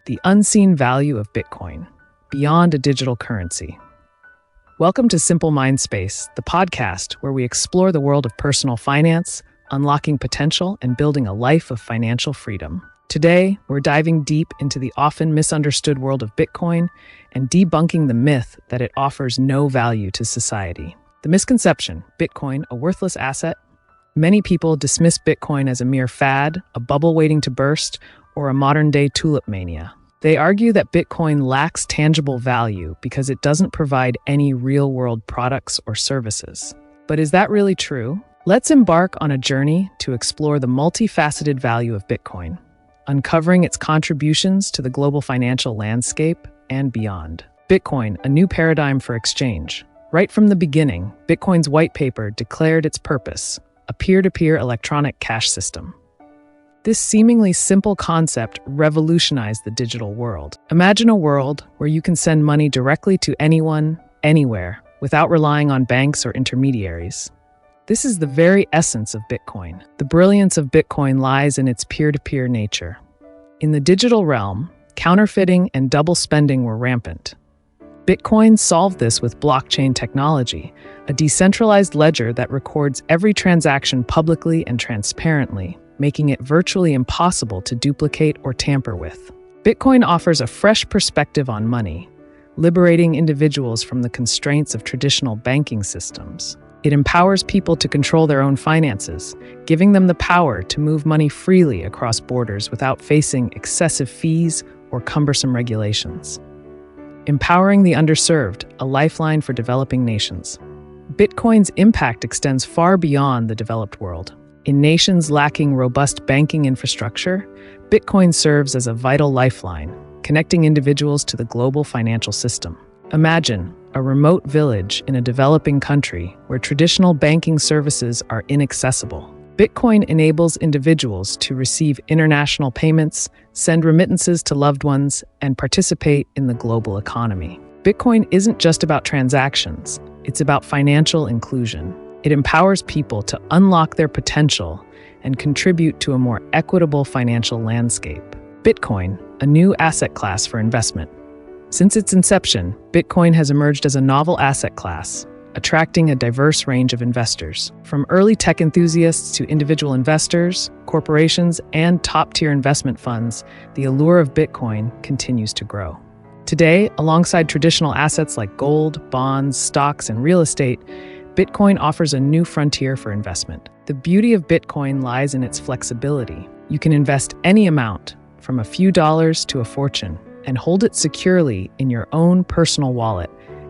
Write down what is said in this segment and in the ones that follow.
the unseen value of Bitcoin, beyond a digital currency. Welcome to Simple Mind Space, the podcast where we explore the world of personal finance, unlocking potential, and building a life of financial freedom. Today, we're diving deep into the often misunderstood world of Bitcoin and debunking the myth that it offers no value to society. The misconception, Bitcoin, a worthless asset? Many people dismiss Bitcoin as a mere fad, a bubble waiting to burst, or a modern-day tulip mania. They argue that Bitcoin lacks tangible value because it doesn't provide any real-world products or services. But is that really true? Let's embark on a journey to explore the multifaceted value of Bitcoin, uncovering its contributions to the global financial landscape and beyond. Bitcoin, a new paradigm for exchange. Right from the beginning, Bitcoin's white paper declared its purpose, a peer-to-peer electronic cash system. This seemingly simple concept revolutionized the digital world. Imagine a world where you can send money directly to anyone, anywhere, without relying on banks or intermediaries. This is the very essence of Bitcoin. The brilliance of Bitcoin lies in its peer-to-peer nature. In the digital realm, counterfeiting and double spending were rampant. Bitcoin solved this with blockchain technology, a decentralized ledger that records every transaction publicly and transparently, making it virtually impossible to duplicate or tamper with. Bitcoin offers a fresh perspective on money, liberating individuals from the constraints of traditional banking systems. It empowers people to control their own finances, giving them the power to move money freely across borders without facing excessive fees or cumbersome regulations. Empowering the underserved, a lifeline for developing nations. Bitcoin's impact extends far beyond the developed world. In nations lacking robust banking infrastructure, Bitcoin serves as a vital lifeline, connecting individuals to the global financial system. Imagine a remote village in a developing country where traditional banking services are inaccessible. Bitcoin enables individuals to receive international payments, send remittances to loved ones, and participate in the global economy. Bitcoin isn't just about transactions, it's about financial inclusion. It empowers people to unlock their potential and contribute to a more equitable financial landscape. Bitcoin, a new asset class for investment. Since its inception, Bitcoin has emerged as a novel asset class, attracting a diverse range of investors. From early tech enthusiasts to individual investors, corporations, and top-tier investment funds, the allure of Bitcoin continues to grow. Today, alongside traditional assets like gold, bonds, stocks, and real estate, Bitcoin offers a new frontier for investment. The beauty of Bitcoin lies in its flexibility. You can invest any amount, from a few dollars to a fortune, and hold it securely in your own personal wallet,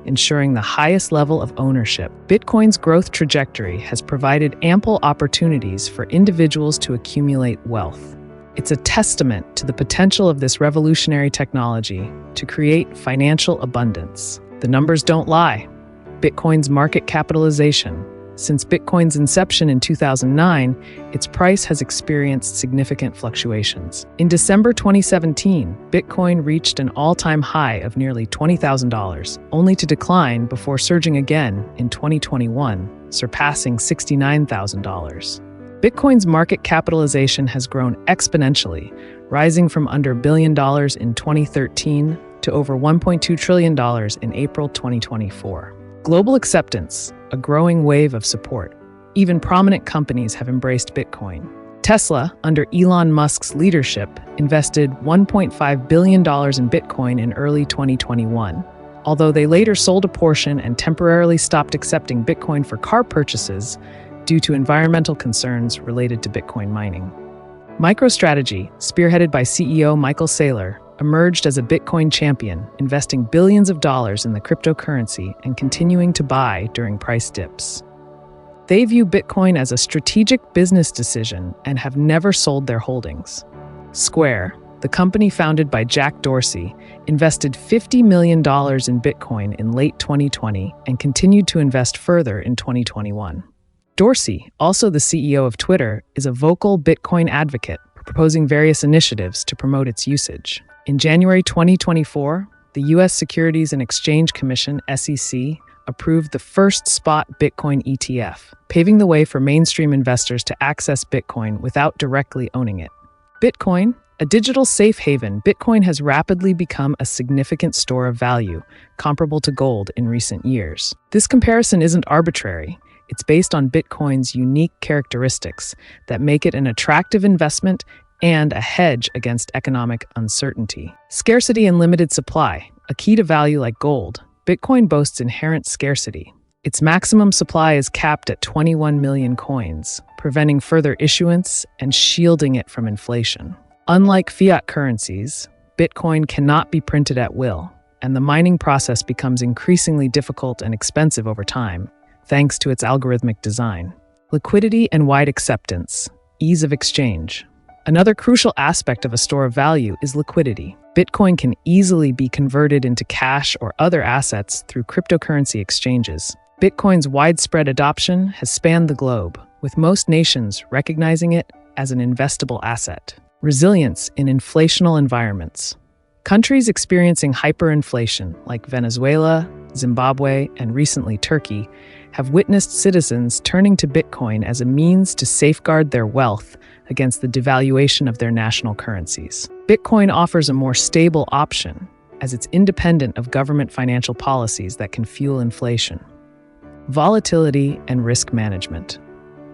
ensuring the highest level of ownership. Bitcoin's growth trajectory has provided ample opportunities for individuals to accumulate wealth. It's a testament to the potential of this revolutionary technology to create financial abundance. The numbers don't lie. Bitcoin's market capitalization. Since Bitcoin's inception in 2009, its price has experienced significant fluctuations. In December 2017, Bitcoin reached an all-time high of nearly $20,000, only to decline before surging again in 2021, surpassing $69,000. Bitcoin's market capitalization has grown exponentially, rising from under $1 billion in 2013 to over $1.2 trillion in April 2024. Global acceptance, a growing wave of support. Even prominent companies have embraced Bitcoin. Tesla, under Elon Musk's leadership, invested $1.5 billion in Bitcoin in early 2021, although they later sold a portion and temporarily stopped accepting Bitcoin for car purchases due to environmental concerns related to Bitcoin mining. MicroStrategy, spearheaded by CEO Michael Saylor, emerged as a Bitcoin champion, investing billions of dollars in the cryptocurrency and continuing to buy during price dips. They view Bitcoin as a strategic business decision and have never sold their holdings. Square, the company founded by Jack Dorsey, invested $50 million in Bitcoin in late 2020 and continued to invest further in 2021. Dorsey, also the CEO of Twitter, is a vocal Bitcoin advocate, proposing various initiatives to promote its usage. In January 2024, the U.S. Securities and Exchange Commission, SEC, approved the first spot Bitcoin ETF, paving the way for mainstream investors to access Bitcoin without directly owning it. Bitcoin, A digital safe haven, Bitcoin has rapidly become a significant store of value, comparable to gold in recent years. This comparison isn't arbitrary. It's based on Bitcoin's unique characteristics that make it an attractive investment and a hedge against economic uncertainty. Scarcity and limited supply, a key to value like gold. Bitcoin boasts inherent scarcity. Its maximum supply is capped at 21 million coins, preventing further issuance and shielding it from inflation. Unlike fiat currencies, Bitcoin cannot be printed at will, and the mining process becomes increasingly difficult and expensive over time, thanks to its algorithmic design. Liquidity and wide acceptance, ease of exchange. Another crucial aspect of a store of value is liquidity. Bitcoin can easily be converted into cash or other assets through cryptocurrency exchanges. Bitcoin's widespread adoption has spanned the globe, with most nations recognizing it as an investable asset. Resilience in inflationary environments. Countries experiencing hyperinflation, like Venezuela, Zimbabwe, and recently Turkey, have witnessed citizens turning to Bitcoin as a means to safeguard their wealth against the devaluation of their national currencies. Bitcoin offers a more stable option, as it's independent of government financial policies that can fuel inflation. Volatility and risk management.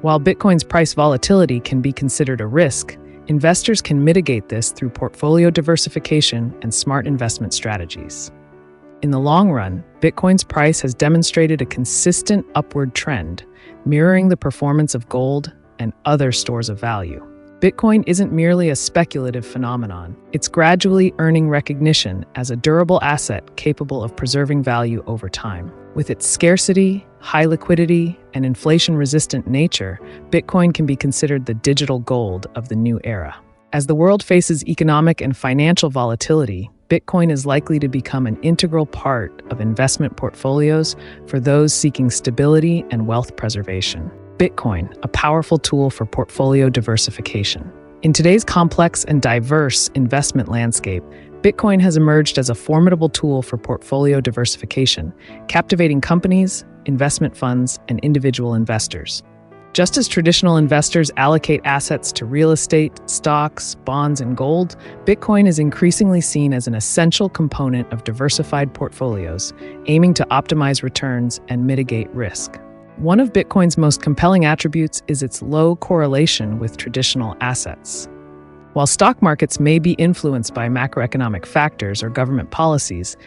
While Bitcoin's price volatility can be considered a risk, investors can mitigate this through portfolio diversification and smart investment strategies. In the long run, Bitcoin's price has demonstrated a consistent upward trend, mirroring the performance of gold and other stores of value. Bitcoin isn't merely a speculative phenomenon. It's gradually earning recognition as a durable asset capable of preserving value over time. With its scarcity, high liquidity, and inflation-resistant nature, Bitcoin can be considered the digital gold of the new era. As the world faces economic and financial volatility, Bitcoin is likely to become an integral part of investment portfolios for those seeking stability and wealth preservation. Bitcoin, a powerful tool for portfolio diversification. In today's complex and diverse investment landscape, Bitcoin has emerged as a formidable tool for portfolio diversification, captivating companies, investment funds, and individual investors. Just as traditional investors allocate assets to real estate, stocks, bonds, and gold, Bitcoin is increasingly seen as an essential component of diversified portfolios, aiming to optimize returns and mitigate risk. One of Bitcoin's most compelling attributes is its low correlation with traditional assets. While stock markets may be influenced by macroeconomic factors or government policies,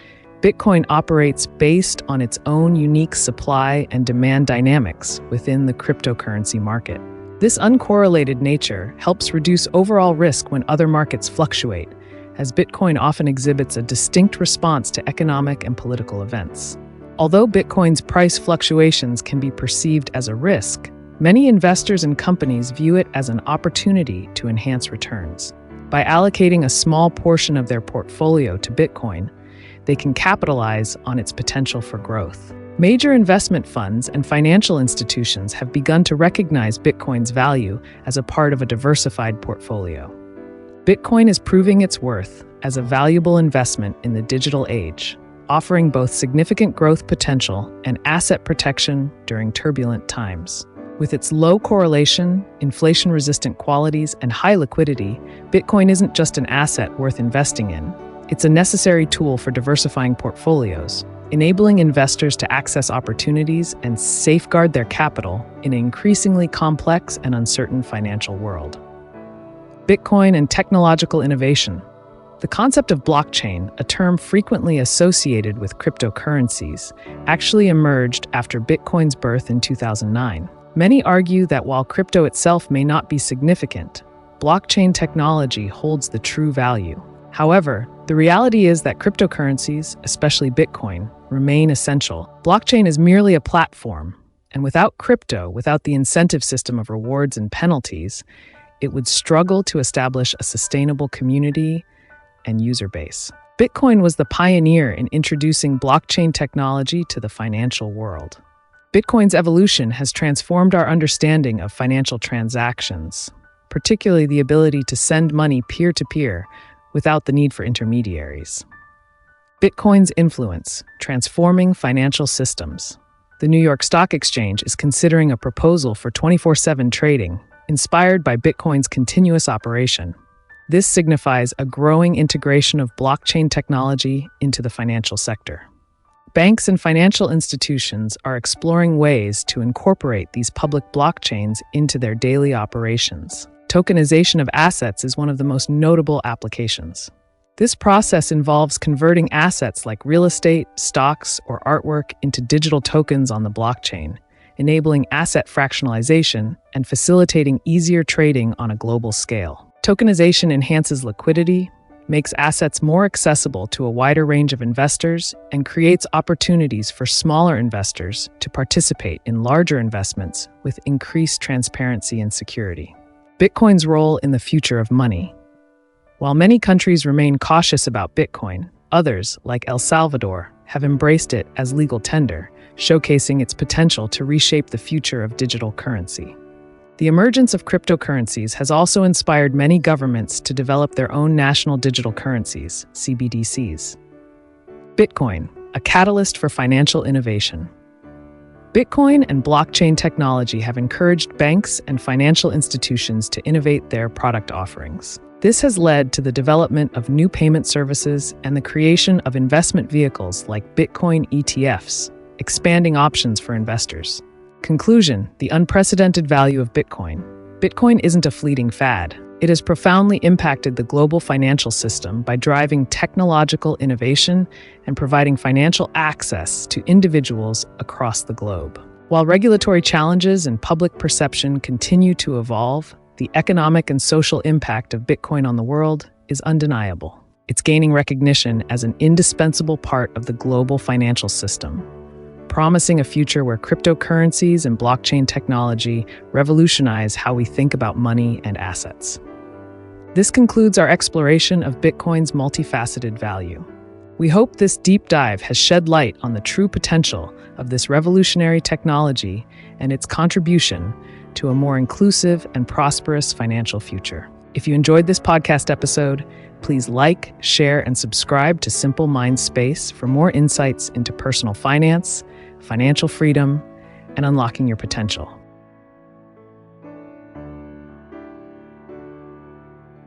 Bitcoin operates based on its own unique supply and demand dynamics within the cryptocurrency market. This uncorrelated nature helps reduce overall risk when other markets fluctuate, as Bitcoin often exhibits a distinct response to economic and political events. Although Bitcoin's price fluctuations can be perceived as a risk, many investors and companies view it as an opportunity to enhance returns. By allocating a small portion of their portfolio to Bitcoin, they can capitalize on its potential for growth. Major investment funds and financial institutions have begun to recognize Bitcoin's value as a part of a diversified portfolio. Bitcoin is proving its worth as a valuable investment in the digital age, offering both significant growth potential and asset protection during turbulent times. With its low correlation, inflation-resistant qualities, and high liquidity, Bitcoin isn't just an asset worth investing in. It's a necessary tool for diversifying portfolios, enabling investors to access opportunities and safeguard their capital in an increasingly complex and uncertain financial world. Bitcoin and technological innovation. The concept of blockchain, a term frequently associated with cryptocurrencies, actually emerged after Bitcoin's birth in 2009. Many argue that while crypto itself may not be significant, blockchain technology holds the true value. However, the reality is that cryptocurrencies, especially Bitcoin, remain essential. Blockchain is merely a platform, and without crypto, without the incentive system of rewards and penalties, it would struggle to establish a sustainable community and user base. Bitcoin was the pioneer in introducing blockchain technology to the financial world. Bitcoin's evolution has transformed our understanding of financial transactions, particularly the ability to send money peer-to-peer without the need for intermediaries. Bitcoin's influence, transforming financial systems. The New York Stock Exchange is considering a proposal for 24/7 trading, inspired by Bitcoin's continuous operation. This signifies a growing integration of blockchain technology into the financial sector. Banks and financial institutions are exploring ways to incorporate these public blockchains into their daily operations. Tokenization of assets is one of the most notable applications. This process involves converting assets like real estate, stocks, or artwork into digital tokens on the blockchain, enabling asset fractionalization and facilitating easier trading on a global scale. Tokenization enhances liquidity, makes assets more accessible to a wider range of investors, and creates opportunities for smaller investors to participate in larger investments with increased transparency and security. Bitcoin's role in the future of money. While many countries remain cautious about Bitcoin, others, like El Salvador, have embraced it as legal tender, showcasing its potential to reshape the future of digital currency. The emergence of cryptocurrencies has also inspired many governments to develop their own national digital currencies, CBDCs. Bitcoin, a catalyst for financial innovation. Bitcoin and blockchain technology have encouraged banks and financial institutions to innovate their product offerings. This has led to the development of new payment services and the creation of investment vehicles like Bitcoin ETFs, expanding options for investors. Conclusion: the unprecedented value of Bitcoin. Bitcoin isn't a fleeting fad. It has profoundly impacted the global financial system by driving technological innovation and providing financial access to individuals across the globe. While regulatory challenges and public perception continue to evolve, the economic and social impact of Bitcoin on the world is undeniable. It's gaining recognition as an indispensable part of the global financial system, promising a future where cryptocurrencies and blockchain technology revolutionize how we think about money and assets. This concludes our exploration of Bitcoin's multifaceted value. We hope this deep dive has shed light on the true potential of this revolutionary technology and its contribution to a more inclusive and prosperous financial future. If you enjoyed this podcast episode, please like, share, and subscribe to Simple Mind Space for more insights into personal finance, financial freedom, and unlocking your potential.